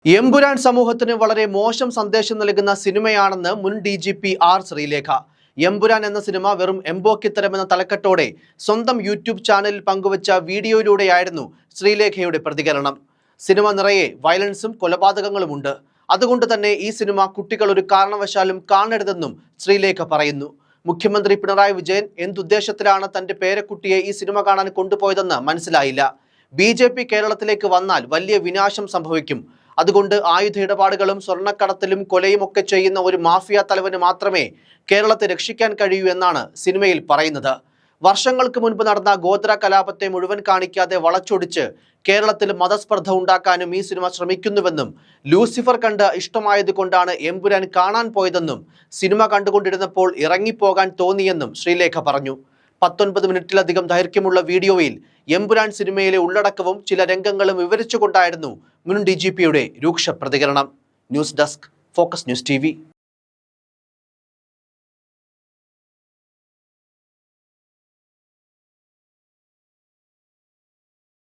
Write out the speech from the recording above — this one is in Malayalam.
എമ്പുരാൻ സമൂഹത്തിന് വളരെ മോശം സന്ദേശം നൽകുന്ന സിനിമയാണെന്ന് മുൻ DGP ആർ ശ്രീലേഖ. എമ്പുരാൻ എന്ന സിനിമ വെറും എംബോക്കിത്തരം എന്ന തലക്കെട്ടോടെ സ്വന്തം യൂട്യൂബ് ചാനലിൽ പങ്കുവച്ച വീഡിയോയിലൂടെയായിരുന്നു ശ്രീലേഖയുടെ പ്രതികരണം. സിനിമ നിറയെ വയലൻസും കൊലപാതകങ്ങളുമുണ്ട്. അതുകൊണ്ട് തന്നെ ഈ സിനിമ കുട്ടികൾ ഒരു കാരണവശാലും കാണരുതെന്നും ശ്രീലേഖ പറയുന്നു. മുഖ്യമന്ത്രി പിണറായി വിജയൻ എന്തുദ്ദേശത്തിലാണ് തന്റെ പേരക്കുട്ടിയെ ഈ സിനിമ കാണാൻ കൊണ്ടുപോയതെന്ന് മനസ്സിലായില്ല. BJP കേരളത്തിലേക്ക് വന്നാൽ വലിയ വിനാശം സംഭവിക്കും. അതുകൊണ്ട് ആയുധ ഇടപാടുകളും സ്വർണ്ണക്കടത്തിലും കൊലയും ഒക്കെ ചെയ്യുന്ന ഒരു മാഫിയ തലവന് മാത്രമേ കേരളത്തെ രക്ഷിക്കാൻ കഴിയൂ എന്നാണ് സിനിമയിൽ പറയുന്നത്. വർഷങ്ങൾക്ക് മുൻപ് നടന്ന ഗോത്ര കലാപത്തെ മുഴുവൻ കാണിക്കാതെ വളച്ചൊടിച്ച് കേരളത്തിൽ മതസ്പർദ്ധ ഉണ്ടാക്കാനും ഈ സിനിമ ശ്രമിക്കുന്നുവെന്നും ലൂസിഫർ കണ്ട് ഇഷ്ടമായത് കൊണ്ടാണ് എമ്പുരാൻ കാണാൻ പോയതെന്നും സിനിമ കണ്ടുകൊണ്ടിരുന്നപ്പോൾ ഇറങ്ങിപ്പോകാൻ തോന്നിയെന്നും ശ്രീലേഖ പറഞ്ഞു. 19 മിനിറ്റിലധികം ദൈർഘ്യമുള്ള വീഡിയോയിൽ എമ്പുരാൻ സിനിമയിലെ ഉള്ളടക്കവും ചില രംഗങ്ങളും വിവരിച്ചുകൊണ്ടായിരുന്നു മുൻ DGPയുടെ രൂക്ഷ പ്രതികരണം. News desk, focus news TV.